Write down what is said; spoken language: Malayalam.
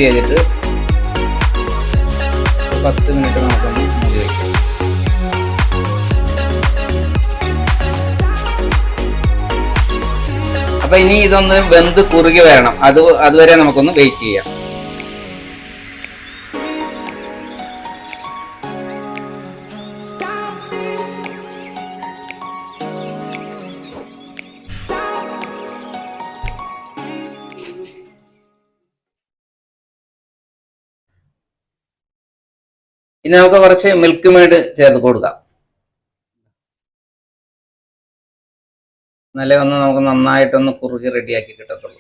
ചെയ്തിട്ട് 10 മിനിറ്റ് നമുക്കൊന്ന് മൂടി വയ്ക്കാം. അപ്പൊ ഇനി ഇതൊന്ന് വെന്ത് കുറുകി വരണം. അതുവരെ നമുക്കൊന്ന് വെയിറ്റ് ചെയ്യാം. ഇനി നമുക്ക് കുറച്ച് മിൽക്ക് മെയ്ഡ് ചേർത്ത് കൊടുക്കാം. എന്നാലേ ഒന്ന് നമുക്ക് നന്നായിട്ടൊന്ന് കുറുകി റെഡിയാക്കി കിട്ടത്തുള്ളൂ.